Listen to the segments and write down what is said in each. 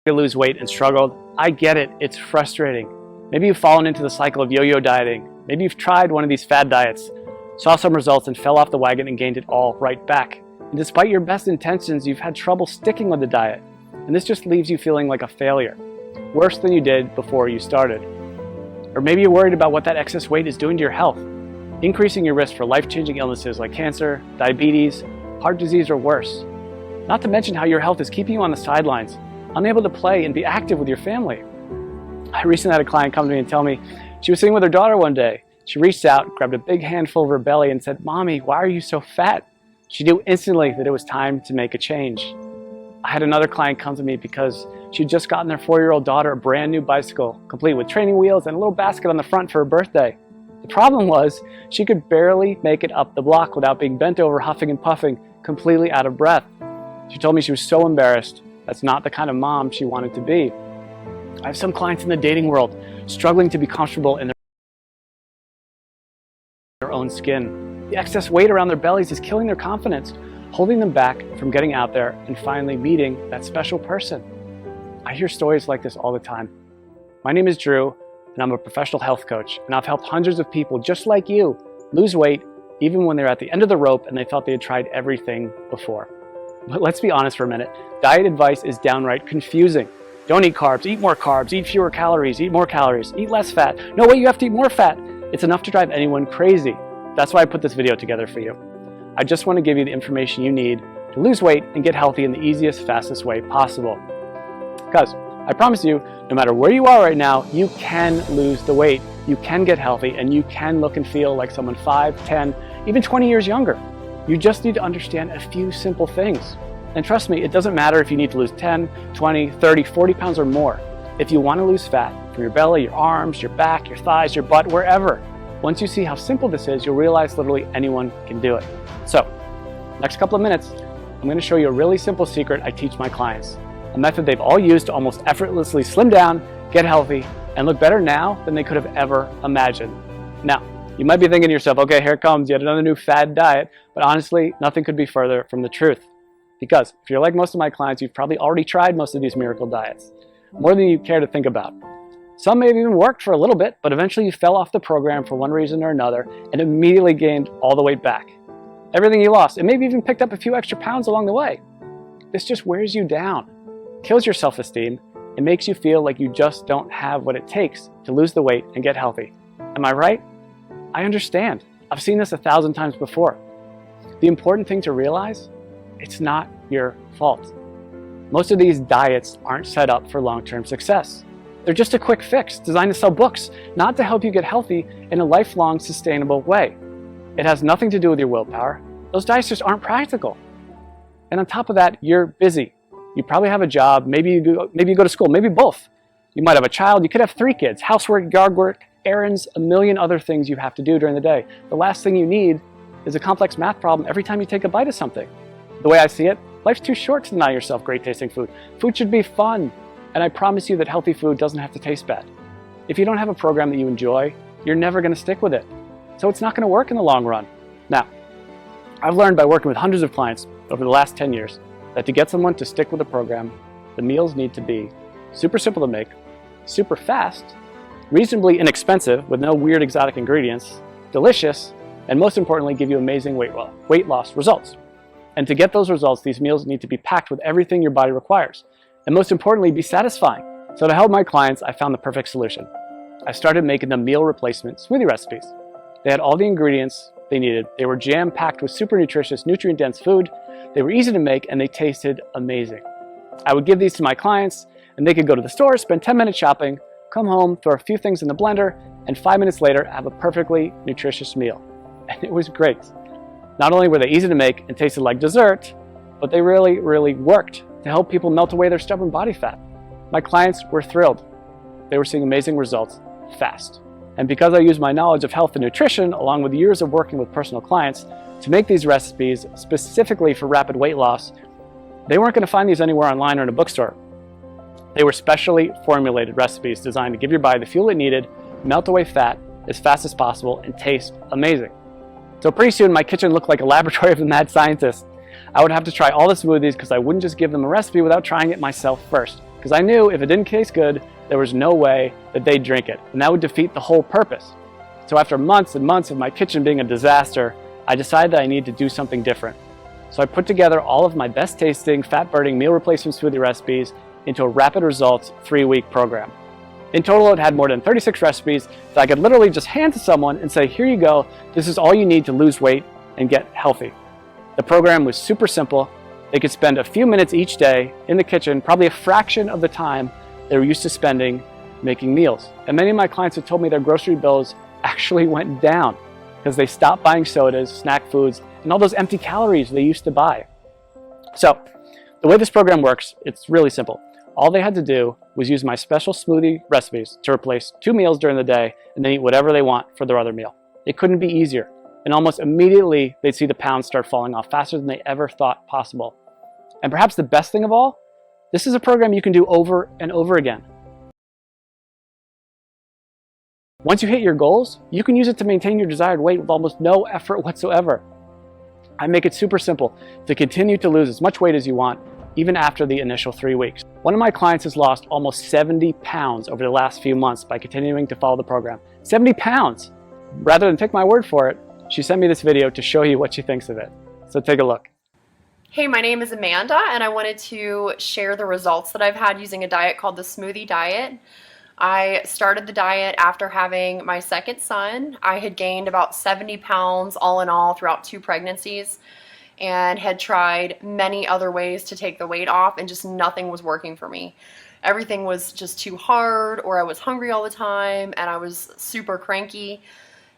to lose weight and struggled. I get it, it's frustrating. Maybe you've fallen into the cycle of yo-yo dieting. Maybe you've tried one of these fad diets, saw some results and fell off the wagon and gained it all right back. And despite your best intentions, you've had trouble sticking with the diet. And this just leaves you feeling like a failure, worse than you did before you started. Or maybe you're worried about what that excess weight is doing to your health, increasing your risk for life-changing illnesses like cancer, diabetes, heart disease, or worse. Not to mention how your health is keeping you on the sidelines, unable to play and be active with your family. I recently had a client come to me and tell me she was sitting with her daughter one day. She reached out, grabbed a big handful of her belly and said, "Mommy, why are you so fat?" She knew instantly that it was time to make a change. I had another client come to me because she'd just gotten their 4-year-old daughter a brand new bicycle, complete with training wheels and a little basket on the front for her birthday. The problem was she could barely make it up the block without being bent over, huffing and puffing, completely out of breath. She told me she was so embarrassed. That's not the kind of mom she wanted to be. I have some clients in the dating world struggling to be comfortable in their own skin. The excess weight around their bellies is killing their confidence, holding them back from getting out there and finally meeting that special person. I hear stories like this all the time. My name is Drew, and I'm a professional health coach, and I've helped hundreds of people just like you lose weight even when they're at the end of the rope and they thought they had tried everything before. But let's be honest for a minute. Diet advice is downright confusing. Don't eat carbs, eat more carbs, eat fewer calories, eat more calories, eat less fat. No way, you have to eat more fat. It's enough to drive anyone crazy. That's why I put this video together for you. I just want to give you the information you need to lose weight and get healthy in the easiest, fastest way possible. Because I promise you, no matter where you are right now, you can lose the weight, you can get healthy, and you can look and feel like someone 5, 10, even 20 years younger. You just need to understand a few simple things. And trust me, it doesn't matter if you need to lose 10, 20, 30, 40 pounds or more. If you want to lose fat from your belly, your arms, your back, your thighs, your butt, wherever, once you see how simple this is, you'll realize literally anyone can do it. So, next couple of minutes, I'm going to show you a really simple secret I teach my clients. A method they've all used to almost effortlessly slim down, get healthy, and look better now than they could have ever imagined. Now, you might be thinking to yourself, okay, here it comes, yet another new fad diet, but honestly, nothing could be further from the truth. Because if you're like most of my clients, you've probably already tried most of these miracle diets, more than you care to think about. Some may have even worked for a little bit, but eventually you fell off the program for one reason or another and immediately gained all the weight back. Everything you lost, and maybe even picked up a few extra pounds along the way. This just wears you down, kills your self-esteem, and makes you feel like you just don't have what it takes to lose the weight and get healthy. Am I right? I understand. I've seen this 1,000 times before. The important thing to realize, it's not your fault. Most of these diets aren't set up for long-term success. They're just a quick fix designed to sell books, not to help you get healthy in a lifelong, sustainable way. It has nothing to do with your willpower. Those diets just aren't practical. And on top of that, you're busy. You probably have a job, maybe you go to school, maybe both. You might have a child, you could have 3 kids, housework, yard work, errands, a million other things you have to do during the day. The last thing you need is a complex math problem every time you take a bite of something. The way I see it, life's too short to deny yourself great tasting food. Food should be fun, and I promise you that healthy food doesn't have to taste bad. If you don't have a program that you enjoy, you're never going to stick with it. So it's not going to work in the long run. Now, I've learned by working with hundreds of clients over the last 10 years that to get someone to stick with a program, the meals need to be super simple to make, super fast, reasonably inexpensive with no weird exotic ingredients, delicious, and most importantly, give you amazing weight loss results. And to get those results, these meals need to be packed with everything your body requires. And most importantly, be satisfying. So to help my clients, I found the perfect solution. I started making them meal replacement smoothie recipes. They had all the ingredients they needed. They were jam-packed with super nutritious, nutrient-dense food. They were easy to make, and they tasted amazing. I would give these to my clients, and they could go to the store, spend 10 minutes shopping, come home, throw a few things in the blender, and 5 minutes later, have a perfectly nutritious meal. And it was great. Not only were they easy to make and tasted like dessert, but they really, really worked to help people melt away their stubborn body fat. My clients were thrilled. They were seeing amazing results fast. And because I use my knowledge of health and nutrition, along with years of working with personal clients, to make these recipes specifically for rapid weight loss, they weren't going to find these anywhere online or in a bookstore. They were specially formulated recipes designed to give your body the fuel it needed, melt away fat as fast as possible, and taste amazing. So pretty soon my kitchen looked like a laboratory of a mad scientist. I would have to try all the smoothies because I wouldn't just give them a recipe without trying it myself first. because I knew if it didn't taste good, there was no way that they'd drink it, and that would defeat the whole purpose. So after months and months of my kitchen being a disaster, I decided that I needed to do something different. So I put together all of my best tasting, fat-burning meal replacement smoothie recipes into a rapid results 3-week program. In total, it had more than 36 recipes that I could literally just hand to someone and say, here you go, this is all you need to lose weight and get healthy. The program was super simple. They could spend a few minutes each day in the kitchen, probably a fraction of the time they were used to spending making meals. And many of my clients have told me their grocery bills actually went down because they stopped buying sodas, snack foods, and all those empty calories they used to buy. So the way this program works, it's really simple. All they had to do was use my special smoothie recipes to replace 2 meals during the day and then eat whatever they want for their other meal. It couldn't be easier. And almost immediately, they'd see the pounds start falling off faster than they ever thought possible. And perhaps the best thing of all, this is a program you can do over and over again. Once you hit your goals, you can use it to maintain your desired weight with almost no effort whatsoever. I make it super simple to continue to lose as much weight as you want, even after the initial 3 weeks. One of my clients has lost almost 70 pounds over the last few months by continuing to follow the program. 70 pounds! Rather than take my word for it, she sent me this video to show you what she thinks of it. So take a look. Hey, my name is Amanda, and I wanted to share the results that I've had using a diet called the Smoothie Diet. I started the diet after having my second son. I had gained about 70 pounds all in all throughout 2 pregnancies and had tried many other ways to take the weight off, and just nothing was working for me. Everything was just too hard, or I was hungry all the time, and I was super cranky.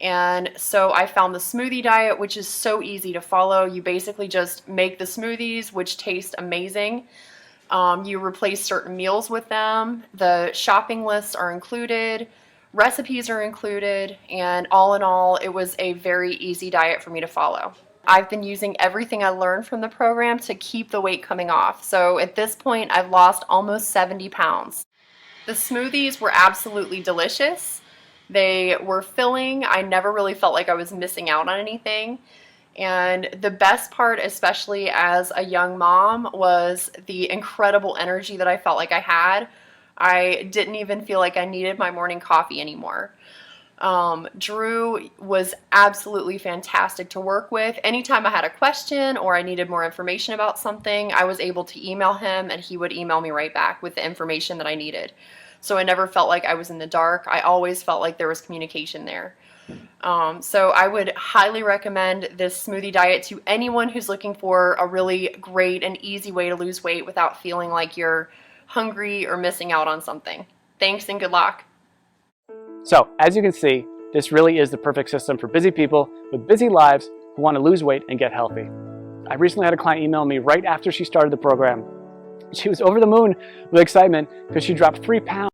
And so I found the smoothie diet, which is so easy to follow. You basically just make the smoothies, which taste amazing. You replace certain meals with them. The shopping lists are included, recipes are included, and all in all, it was a very easy diet for me to follow. I've been using everything I learned from the program to keep the weight coming off. So at this point, I've lost almost 70 pounds. The smoothies were absolutely delicious. They were filling. I never really felt like I was missing out on anything. And the best part, especially as a young mom, was the incredible energy that I felt like I had. I didn't even feel like I needed my morning coffee anymore. Drew was absolutely fantastic to work with. Anytime I had a question or I needed more information about something, I was able to email him and he would email me right back with the information that I needed. So I never felt like I was in the dark. I always felt like there was communication there. So I would highly recommend this smoothie diet to anyone who's looking for a really great and easy way to lose weight without feeling like you're hungry or missing out on something. Thanks and good luck. So as you can see, this really is the perfect system for busy people with busy lives who want to lose weight and get healthy. I recently had a client email me right after she started the program. She was over the moon with excitement because she dropped 3 pounds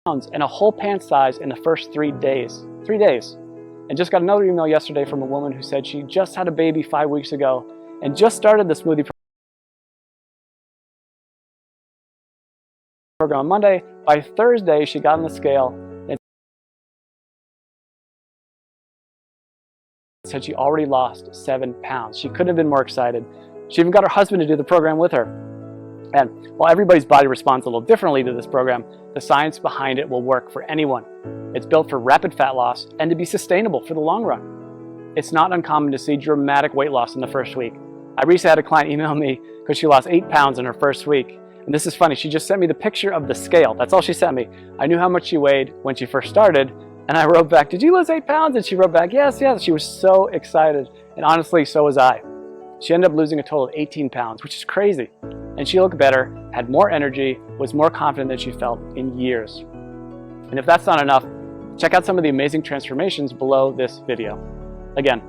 and a whole pant size in the first 3 days. 3 days. And just got another email yesterday from a woman who said she just had a baby 5 weeks ago and just started the smoothie program on Monday. By Thursday, she got on the scale and said she already lost 7 pounds. She couldn't have been more excited. She even got her husband to do the program with her. And while everybody's body responds a little differently to this program, the science behind it will work for anyone. It's built for rapid fat loss and to be sustainable for the long run. It's not uncommon to see dramatic weight loss in the first week. I recently had a client email me because she lost 8 pounds in her first week. And this is funny, she just sent me the picture of the scale. That's all she sent me. I knew how much she weighed when she first started, and I wrote back, "Did you lose 8 pounds?" And she wrote back, "Yes, yes." She was so excited, and honestly, so was I. She ended up losing a total of 18 pounds, which is crazy. And she looked better, had more energy, was more confident than she felt in years. And if that's not enough, check out some of the amazing transformations below this video. Again,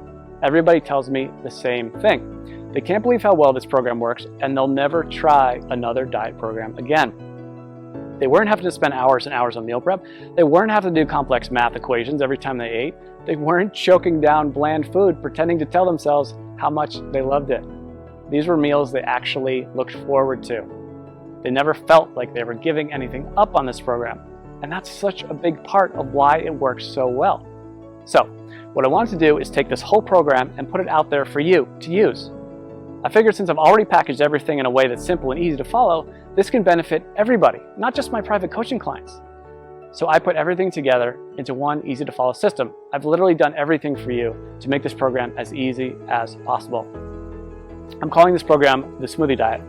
everybody tells me the same thing. They can't believe how well this program works, and they'll never try another diet program again. They weren't having to spend hours and hours on meal prep. They weren't having to do complex math equations every time they ate. They weren't choking down bland food, pretending to tell themselves how much they loved it. These were meals they actually looked forward to. They never felt like they were giving anything up on this program. And that's such a big part of why it works so well. So, what I wanted to do is take this whole program and put it out there for you to use. I figured since I've already packaged everything in a way that's simple and easy to follow, this can benefit everybody, not just my private coaching clients. So I put everything together into one easy to follow system. I've literally done everything for you to make this program as easy as possible. I'm calling this program the Smoothie Diet.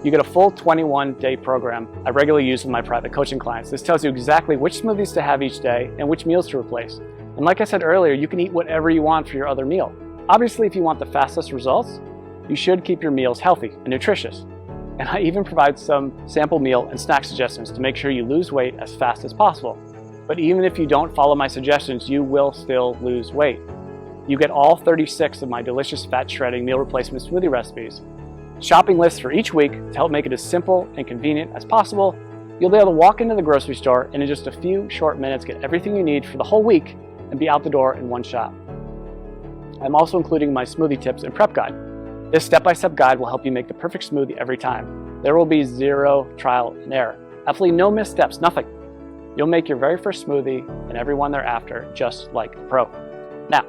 You get a full 21-day program I regularly use with my private coaching clients. This tells you exactly which smoothies to have each day and which meals to replace. And like I said earlier, you can eat whatever you want for your other meal. Obviously, if you want the fastest results, you should keep your meals healthy and nutritious. And I even provide some sample meal and snack suggestions to make sure you lose weight as fast as possible. But even if you don't follow my suggestions, you will still lose weight. You get all 36 of my delicious fat shredding meal replacement smoothie recipes, shopping lists for each week to help make it as simple and convenient as possible. You'll be able to walk into the grocery store and in just a few short minutes get everything you need for the whole week and be out the door in one shot. I'm also including my smoothie tips and prep guide. This step-by-step guide will help you make the perfect smoothie every time. There will be zero trial and error. Absolutely no missteps, nothing. You'll make your very first smoothie and every one thereafter just like a pro. Now,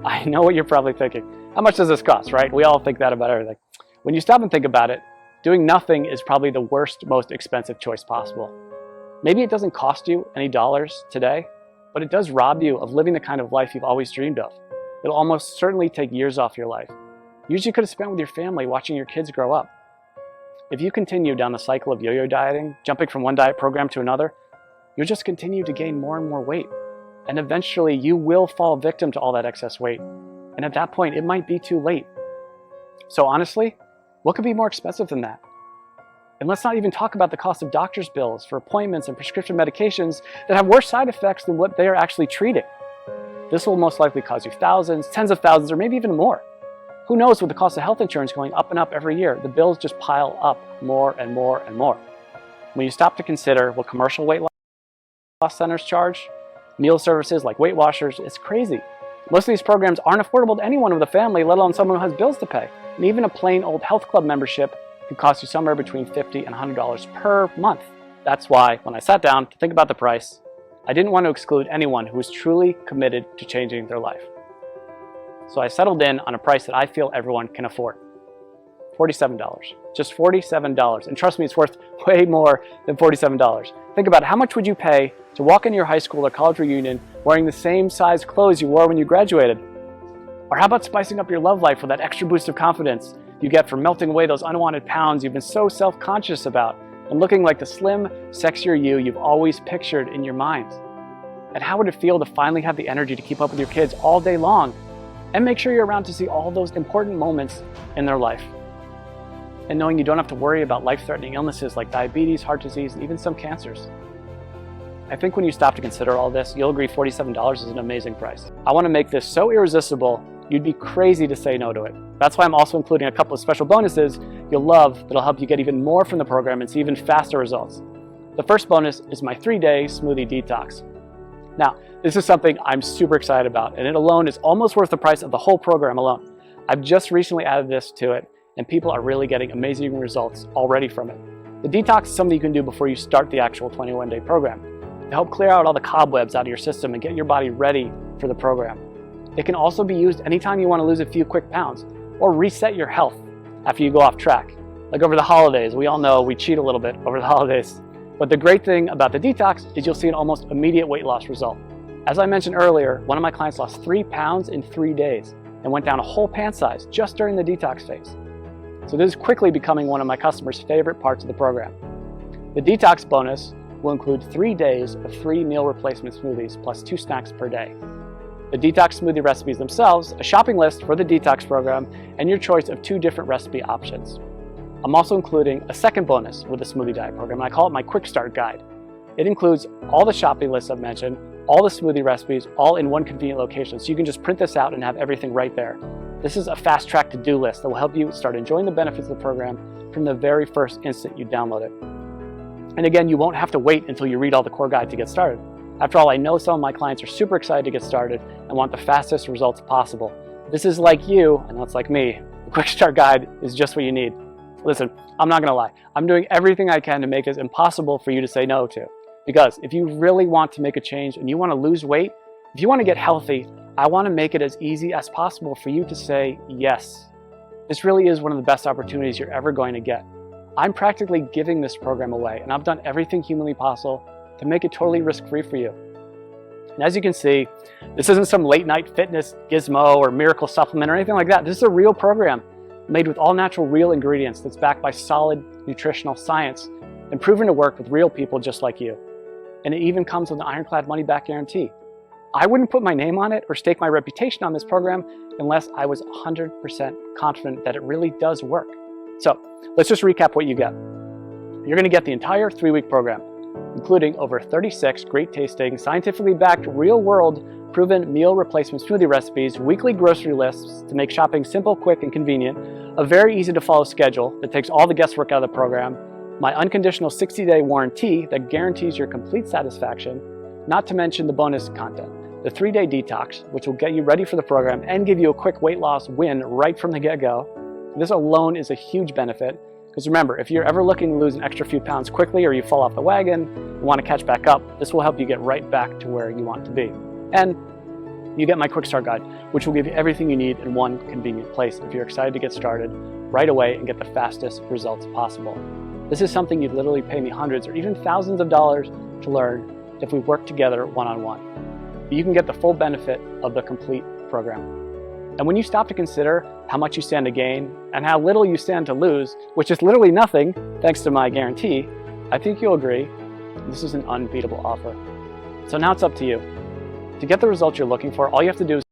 I know what you're probably thinking. How much does this cost, right? We all think that about everything. When you stop and think about it, doing nothing is probably the worst, most expensive choice possible. Maybe it doesn't cost you any dollars today, but it does rob you of living the kind of life you've always dreamed of. It'll almost certainly take years off your life. Years you could have spent with your family watching your kids grow up. If you continue down the cycle of yo-yo dieting, jumping from one diet program to another, you'll just continue to gain more and more weight. And eventually you will fall victim to all that excess weight. And at that point, it might be too late. So honestly, what could be more expensive than that? And let's not even talk about the cost of doctor's bills for appointments and prescription medications that have worse side effects than what they are actually treating. This will most likely cost you thousands, tens of thousands, or maybe even more. Who knows, with the cost of health insurance going up and up every year, the bills just pile up more and more and more. When you stop to consider what commercial weight loss centers charge, meal services like Weight Watchers, it's crazy. Most of these programs aren't affordable to anyone with a family, let alone someone who has bills to pay. And even a plain old health club membership can cost you somewhere between $50 and $100 per month. That's why, when I sat down to think about the price, I didn't want to exclude anyone who was truly committed to changing their life. So I settled in on a price that I feel everyone can afford. $47. Just $47. And trust me, it's worth way more than $47. Think about it. How much would you pay to walk into your high school or college reunion wearing the same size clothes you wore when you graduated? Or how about spicing up your love life with that extra boost of confidence you get from melting away those unwanted pounds you've been so self-conscious about and looking like the slim, sexier you you've always pictured in your mind? And how would it feel to finally have the energy to keep up with your kids all day long and make sure you're around to see all those important moments in their life? And knowing you don't have to worry about life-threatening illnesses like diabetes, heart disease, and even some cancers. I think when you stop to consider all this, you'll agree $47 is an amazing price. I want to make this so irresistible, you'd be crazy to say no to it. That's why I'm also including a couple of special bonuses you'll love that'll help you get even more from the program and see even faster results. The first bonus is my 3-day smoothie detox. Now, this is something I'm super excited about, and it alone is almost worth the price of the whole program alone. I've just recently added this to it, and people are really getting amazing results already from it. The detox is something you can do before you start the actual 21-day program to help clear out all the cobwebs out of your system and get your body ready for the program. It can also be used anytime you want to lose a few quick pounds or reset your health after you go off track. Like over the holidays, we all know we cheat a little bit over the holidays. But the great thing about the detox is you'll see an almost immediate weight loss result. As I mentioned earlier, one of my clients lost 3 pounds in 3 days and went down a whole pant size just during the detox phase. So this is quickly becoming one of my customers' favorite parts of the program. The detox bonus will include 3 days of free meal replacement smoothies plus 2 snacks per day. The detox smoothie recipes themselves, a shopping list for the detox program, and your choice of 2 different recipe options. I'm also including a second bonus with the Smoothie Diet program, and I call it my Quick Start Guide. It includes all the shopping lists I've mentioned, all the smoothie recipes, all in one convenient location, so you can just print this out and have everything right there. This is a fast-track to-do list that will help you start enjoying the benefits of the program from the very first instant you download it. And again, you won't have to wait until you read all the core guide to get started. After all, I know some of my clients are super excited to get started and want the fastest results possible. This is like you, and that's like me. The Quick Start Guide is just what you need. Listen, I'm not gonna lie. I'm doing everything I can to make this impossible for you to say no to. Because if you really want to make a change and you wanna lose weight, if you wanna get healthy, I wanna make it as easy as possible for you to say yes. This really is one of the best opportunities you're ever going to get. I'm practically giving this program away, and I've done everything humanly possible to make it totally risk-free for you. And as you can see, this isn't some late-night fitness gizmo or miracle supplement or anything like that. This is a real program made with all natural, real ingredients that's backed by solid nutritional science and proven to work with real people just like you. And it even comes with an ironclad money-back guarantee. I wouldn't put my name on it or stake my reputation on this program unless I was 100% confident that it really does work. So let's just recap what you get. You're going to get the entire 3-week program, including over 36 great tasting, scientifically backed, real-world proven meal replacement smoothie recipes, weekly grocery lists to make shopping simple, quick, and convenient, a very easy to follow schedule that takes all the guesswork out of the program, my unconditional 60-day warranty that guarantees your complete satisfaction, not to mention the bonus content, the 3-day detox, which will get you ready for the program and give you a quick weight loss win right from the get-go. This alone is a huge benefit, because remember, if you're ever looking to lose an extra few pounds quickly or you fall off the wagon and want to catch back up, this will help you get right back to where you want to be. And you get my quick start guide, which will give you everything you need in one convenient place if you're excited to get started right away and get the fastest results possible. This is something you'd literally pay me hundreds or even thousands of dollars to learn if we work together one-on-one. But you can get the full benefit of the complete program. And when you stop to consider how much you stand to gain and how little you stand to lose, which is literally nothing thanks to my guarantee, I think you'll agree this is an unbeatable offer. So now it's up to you. To get the results you're looking for, all you have to do is